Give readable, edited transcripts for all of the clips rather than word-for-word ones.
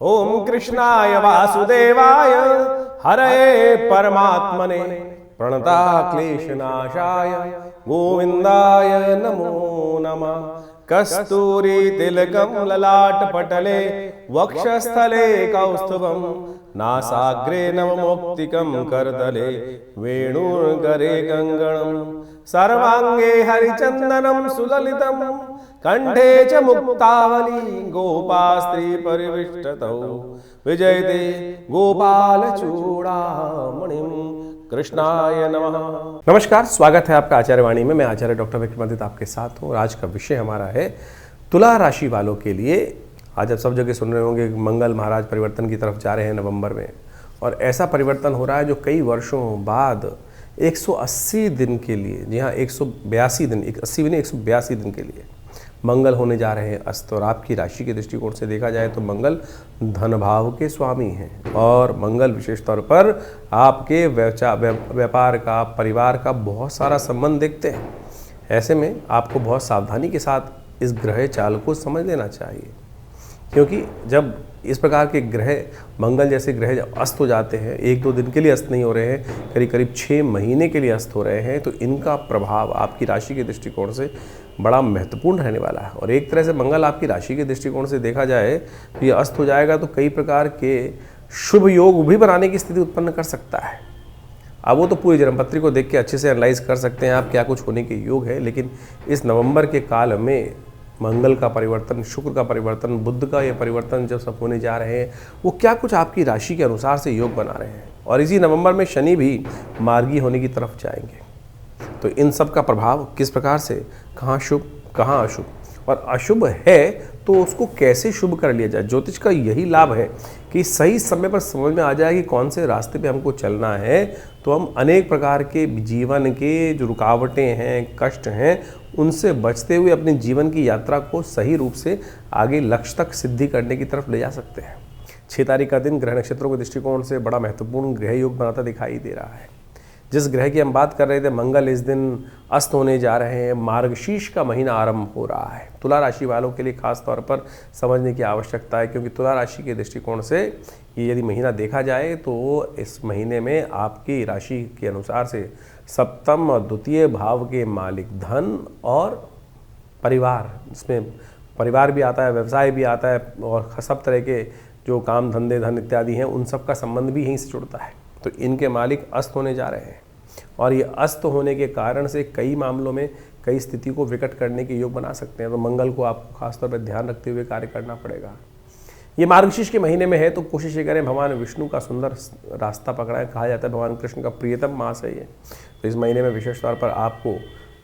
ओम कृष्णाय वासुदेवाय हरे परमात्मने प्रणता क्लेशनाशाय गोविंदाय नमो नमः। कस्तूरी तिलकम ललाट पटले वक्षस्थले कौस्तुभम नासाग्रे नवमौक्तिकं करतले वेणुर्गरे गंगणम सर्वांगे हरिचंदनम सुललितम कंठे च मुक्तावली गोपास्त्री परिविष्टतौ विजयते गोपाल चूड़ामणिम कृष्णाय नमः। नमस्कार, स्वागत है आपका आचार्य वाणी में। मैं आचार्य डॉक्टर विक्रमादित्य आपके साथ हूँ। आज का विषय हमारा है तुला राशि वालों के लिए। आज आप सब जगह सुन रहे होंगे मंगल महाराज परिवर्तन की तरफ जा रहे हैं नवंबर में, और ऐसा परिवर्तन हो रहा है जो कई वर्षों बाद 180 दिन के लिए, जी हाँ 182 दिन, 80 भी नहीं 182 दिन के लिए मंगल होने जा रहे हैं अस्त। और आपकी राशि के दृष्टिकोण से देखा जाए तो मंगल धन भाव के स्वामी हैं, और मंगल विशेष तौर पर आपके व्यापार का, परिवार का बहुत सारा संबंध देखते हैं। ऐसे में आपको बहुत सावधानी के साथ इस ग्रह चाल को समझ लेना चाहिए, क्योंकि जब इस प्रकार के ग्रह, मंगल जैसे ग्रह जब अस्त हो जाते हैं, 1-2 दिन के लिए अस्त नहीं हो रहे हैं, करीब करीब 6 महीने के लिए अस्त हो रहे हैं, तो इनका प्रभाव आपकी राशि के दृष्टिकोण से बड़ा महत्वपूर्ण रहने वाला है। और एक तरह से मंगल आपकी राशि के दृष्टिकोण से देखा जाए तो ये अस्त हो जाएगा तो कई प्रकार के शुभ योग भी बनाने की स्थिति उत्पन्न कर सकता है। अब वो तो पूरी जन्मपत्री को देख के अच्छे से एनालाइज कर सकते हैं आप क्या कुछ होने के योग है, लेकिन इस नवंबर के काल में मंगल का परिवर्तन, शुक्र का परिवर्तन, बुध का ये परिवर्तन जब सब होने जा रहे हैं, वो क्या कुछ आपकी राशि के अनुसार से योग बना रहे हैं। और इसी नवंबर में शनि भी मार्गी होने की तरफ जाएंगे। तो इन सब का प्रभाव किस प्रकार से, कहाँ शुभ कहाँ अशुभ, और अशुभ है तो उसको कैसे शुभ कर लिया जाए। ज्योतिष का यही लाभ है कि सही समय पर समझ में आ जाए कि कौन से रास्ते पे हमको चलना है, तो हम अनेक प्रकार के जीवन के जो रुकावटें हैं, कष्ट हैं, उनसे बचते हुए अपने जीवन की यात्रा को सही रूप से आगे लक्ष्य तक सिद्धि करने की तरफ ले जा सकते हैं। 6 तारीख का दिन ग्रह नक्षत्रों के दृष्टिकोण से बड़ा महत्वपूर्ण ग्रह योग बनाता दिखाई दे रहा है। जिस ग्रह की हम बात कर रहे थे, मंगल इस दिन अस्त होने जा रहे हैं। मार्गशीर्ष का महीना आरंभ हो रहा है। तुला राशि वालों के लिए खास तौर पर समझने की आवश्यकता है, क्योंकि तुला राशि के दृष्टिकोण से ये यदि महीना देखा जाए तो इस महीने में आपकी राशि के अनुसार से सप्तम और द्वितीय भाव के मालिक धन और परिवार, जिसमें परिवार भी आता है, व्यवसाय भी आता है, और सब तरह के जो काम धंधे, धन इत्यादि हैं, उन सब का संबंध भी यहीं से जुड़ता है। तो इनके मालिक अस्त होने जा रहे हैं, और ये अस्त होने के कारण से कई मामलों में कई स्थिति को विकट करने के योग बना सकते हैं। तो मंगल को आपको खासतौर पर ध्यान रखते हुए कार्य करना पड़ेगा। ये मार्गशीर्ष के महीने में है तो कोशिश ये करें भगवान विष्णु का सुंदर रास्ता पकड़ाएं। कहा जाता है भगवान कृष्ण का प्रियतम मास है ये, तो इस महीने में विशेष तौर पर आपको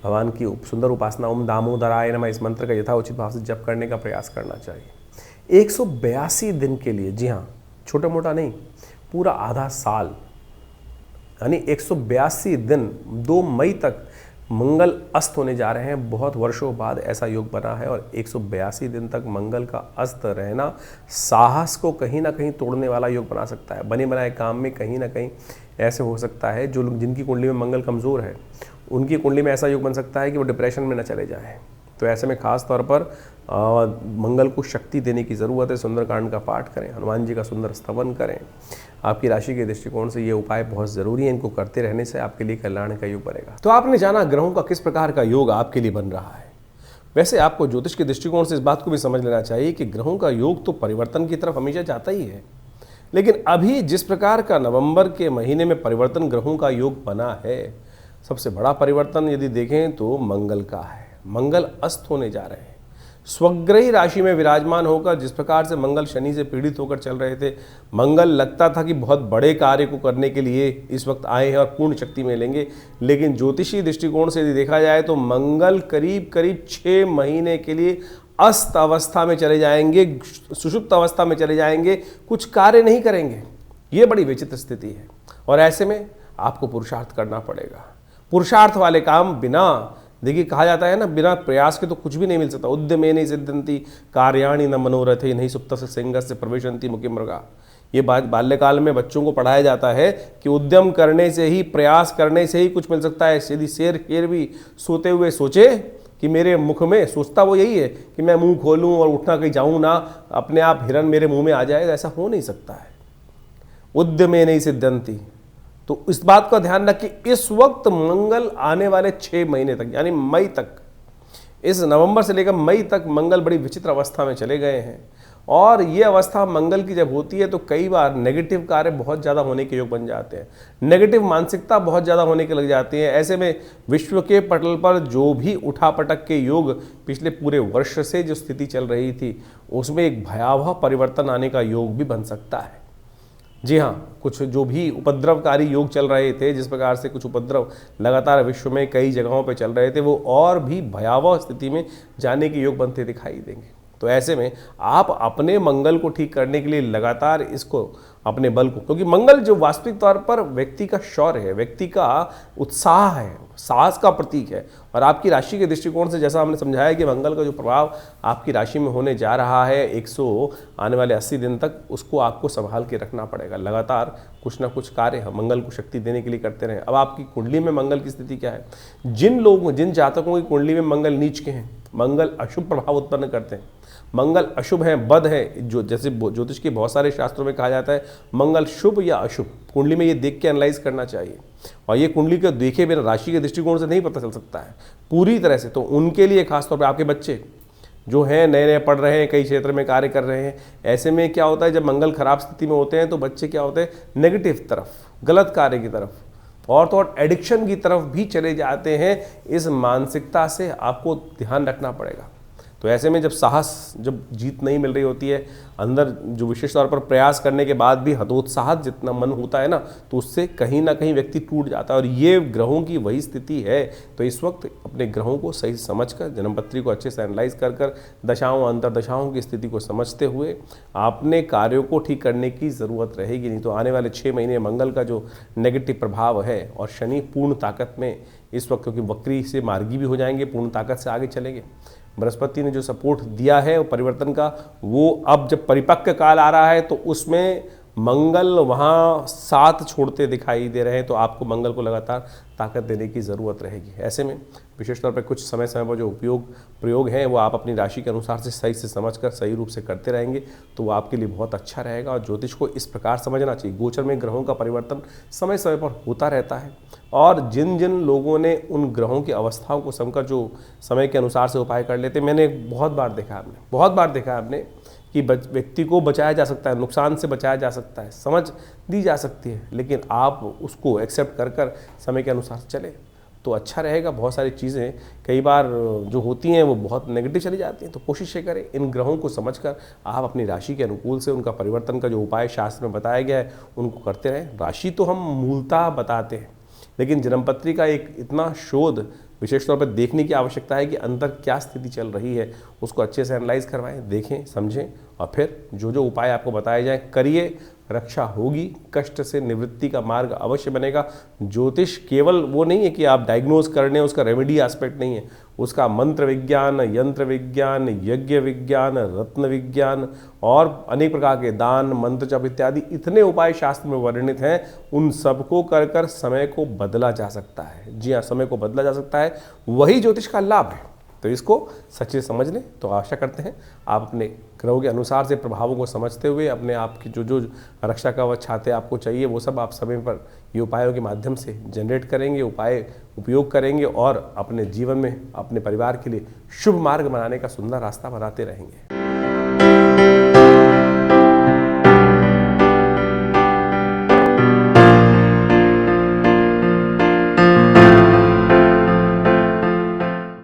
भगवान की सुंदर उपासना ओम दामोदराय नमः इस मंत्र का यथाउचित भाव से जप करने का प्रयास करना चाहिए। 182 दिन के लिए, जी हाँ छोटा मोटा नहीं, पूरा आधा साल, यानी 182 दिन 2 मई तक मंगल अस्त होने जा रहे हैं। बहुत वर्षों बाद ऐसा योग बना है, और 182 दिन तक मंगल का अस्त रहना साहस को कहीं ना कहीं तोड़ने वाला योग बना सकता है। बने बनाए काम में कहीं ना कहीं ऐसे हो सकता है, जो लोग जिनकी कुंडली में मंगल कमज़ोर है, उनकी कुंडली में ऐसा योग बन सकता है कि वो डिप्रेशन में न चले जाएं। तो ऐसे में खास तौर पर मंगल को शक्ति देने की ज़रूरत है। सुंदरकांड का पाठ करें, हनुमान जी का सुंदर स्तवन करें। आपकी राशि के दृष्टिकोण से ये उपाय बहुत ज़रूरी है। इनको करते रहने से आपके लिए कल्याण का योग बनेगा। तो आपने जाना ग्रहों का किस प्रकार का योग आपके लिए बन रहा है। वैसे आपको ज्योतिष के दृष्टिकोण से इस बात को भी समझ लेना चाहिए कि ग्रहों का योग तो परिवर्तन की तरफ हमेशा जाता ही है, लेकिन अभी जिस प्रकार का नवंबर के महीने में परिवर्तन ग्रहों का योग बना है, सबसे बड़ा परिवर्तन यदि देखें तो मंगल का है। मंगल अस्त होने जा रहे हैं। स्वग्रही राशि में विराजमान होकर जिस प्रकार से मंगल शनि से पीड़ित होकर चल रहे थे, मंगल लगता था कि बहुत बड़े कार्य को करने के लिए इस वक्त आए हैं और पूर्ण शक्ति में लेंगे, लेकिन ज्योतिषी दृष्टिकोण से यदि देखा जाए तो मंगल करीब करीब 6 महीने के लिए अस्त अवस्था में चले जाएंगे, सुषुप्त अवस्था में चले जाएंगे, कुछ कार्य नहीं करेंगे। ये बड़ी विचित्र स्थिति है, और ऐसे में आपको पुरुषार्थ करना पड़ेगा। पुरुषार्थ वाले काम बिना, देखिए कहा जाता है ना, बिना प्रयास के तो कुछ भी नहीं मिल सकता। उद्यमे नहीं सिद्धंति कार्याणि न मनोरथे नहीं सुप्त से सिंहस्य प्रविशन्ति मुखी मृगा। ये बात बाल्यकाल में बच्चों को पढ़ाया जाता है कि उद्यम करने से ही, प्रयास करने से ही कुछ मिल सकता है। यदि शेर भी सोते हुए सोचे कि मेरे मुख में, सोचता वो यही है कि मैं मुंह खोलूं और उठना कहीं जाऊं ना, अपने आप हिरन मेरे मुंह में आ जाए, ऐसा हो नहीं सकता है। उद्यमे नहीं सिद्धंती। तो इस बात का ध्यान रख कि इस वक्त मंगल आने वाले 6 महीने तक, यानी मई तक, इस नवंबर से लेकर मई तक मंगल बड़ी विचित्र अवस्था में चले गए हैं। और ये अवस्था मंगल की जब होती है तो कई बार नेगेटिव कार्य बहुत ज़्यादा होने के योग बन जाते हैं, नेगेटिव मानसिकता बहुत ज़्यादा होने के लग जाती है। ऐसे में विश्व के पटल पर जो भी उठापटक के योग पिछले पूरे वर्ष से जो स्थिति चल रही थी, उसमें एक भयावह परिवर्तन आने का योग भी बन सकता है। जी हाँ, कुछ जो भी उपद्रवकारी योग चल रहे थे, जिस प्रकार से कुछ उपद्रव लगातार विश्व में कई जगहों पर चल रहे थे, वो और भी भयावह स्थिति में जाने के योग बनते दिखाई देंगे। तो ऐसे में आप अपने मंगल को ठीक करने के लिए लगातार इसको, अपने बल को, क्योंकि मंगल जो वास्तविक तौर पर व्यक्ति का शौर्य है, व्यक्ति का उत्साह है, साहस का प्रतीक है। और आपकी राशि के दृष्टिकोण से जैसा हमने समझाया कि मंगल का जो प्रभाव आपकी राशि में होने जा रहा है 100 आने वाले 80 दिन तक, उसको आपको संभाल के रखना पड़ेगा। लगातार कुछ ना कुछ कार्य मंगल को शक्ति देने के लिए करते रहें। अब आपकी कुंडली में मंगल की स्थिति क्या है? जिन जातकों की कुंडली में मंगल नीच के हैं, मंगल अशुभ प्रभाव उत्पन्न करते हैं, मंगल अशुभ है, बद है, जो जैसे ज्योतिष के बहुत सारे शास्त्रों में कहा जाता है मंगल शुभ या अशुभ, कुंडली में ये देख के एनालाइज करना चाहिए। और ये कुंडली को देखे बिना राशि के दृष्टिकोण से नहीं पता चल सकता है पूरी तरह से। तो उनके लिए खासतौर पर आपके बच्चे जो हैं, नए नए पढ़ रहे हैं, कई क्षेत्र में कार्य कर रहे हैं, ऐसे में क्या होता है, जब मंगल खराब स्थिति में होते हैं तो बच्चे क्या होते हैं, नेगेटिव तरफ, गलत कार्य की तरफ और तो और एडिक्शन की तरफ भी चले जाते हैं। इस मानसिकता से आपको ध्यान रखना पड़ेगा। तो ऐसे में जब साहस, जब जीत नहीं मिल रही होती है अंदर, जो विशेष तौर पर प्रयास करने के बाद भी हतोत्साह जितना मन होता है ना, तो उससे कहीं ना कहीं व्यक्ति टूट जाता है। और ये ग्रहों की वही स्थिति है। तो इस वक्त अपने ग्रहों को सही समझकर, जन्मपत्री को अच्छे से एनालाइज कर दशाओं अंतरदशाओं की स्थिति को समझते हुए आपने कार्यों को ठीक करने की ज़रूरत रहेगी। नहीं तो आने वाले 6 महीने मंगल का जो नेगेटिव प्रभाव है, और शनि पूर्ण ताकत में इस वक्त, क्योंकि वक्री से मार्गी भी हो जाएंगे, पूर्ण ताकत से आगे चलेंगे। बृहस्पति ने जो सपोर्ट दिया है वो परिवर्तन का, वो अब जब परिपक्व काल आ रहा है तो उसमें मंगल वहाँ साथ छोड़ते दिखाई दे रहे हैं। तो आपको मंगल को लगातार ताकत देने की ज़रूरत रहेगी। ऐसे में विशेष तौर पर कुछ समय पर जो प्रयोग हैं वो आप अपनी राशि के अनुसार से सही से समझकर सही रूप से करते रहेंगे तो वो आपके लिए बहुत अच्छा रहेगा। और ज्योतिष को इस प्रकार समझना चाहिए, गोचर में ग्रहों का परिवर्तन समय समय पर होता रहता है। और जिन जिन लोगों ने उन ग्रहों की अवस्थाओं को समझकर जो समय के अनुसार से उपाय कर लेते, मैंने बहुत बार देखा आपने कि व्यक्ति को बचाया जा सकता है, नुकसान से बचाया जा सकता है, समझ दी जा सकती है, लेकिन आप उसको एक्सेप्ट कर समय के अनुसार चले तो अच्छा रहेगा। बहुत सारी चीज़ें कई बार जो होती हैं वो बहुत नेगेटिव चली जाती हैं। तो कोशिश ये करें, इन ग्रहों को समझकर आप अपनी राशि के अनुकूल से उनका परिवर्तन का जो उपाय शास्त्र में बताया गया है उनको करते रहें। राशि तो हम मूलतः बताते हैं, लेकिन जन्मपत्री का एक इतना शोध विशेष तौर पर देखने की आवश्यकता है कि अंदर क्या स्थिति चल रही है, उसको अच्छे से एनालाइज करवाएं, देखें, समझें और फिर जो जो उपाय आपको बताए जाएं करिए। रक्षा होगी, कष्ट से निवृत्ति का मार्ग अवश्य बनेगा। ज्योतिष केवल वो नहीं है कि आप डायग्नोज करने, उसका रेमेडी एस्पेक्ट नहीं है, उसका मंत्र विज्ञान, यंत्र विज्ञान, यज्ञ विज्ञान, रत्न विज्ञान और अनेक प्रकार के दान, मंत्र जप इत्यादि इतने उपाय शास्त्र में वर्णित हैं। उन सबको कर समय को बदला जा सकता है। जी हाँ, समय को बदला जा सकता है, वही ज्योतिष का लाभ है। तो इसको सच्चे समझ लें। तो आशा करते हैं आप अपने ग्रहों के अनुसार से प्रभावों को समझते हुए अपने आप की जो रक्षा कवच छाते आपको चाहिए वो सब आप समय पर ये उपायों के माध्यम से जनरेट करेंगे, उपाय उपयोग करेंगे और अपने जीवन में अपने परिवार के लिए शुभ मार्ग बनाने का सुंदर रास्ता बनाते रहेंगे।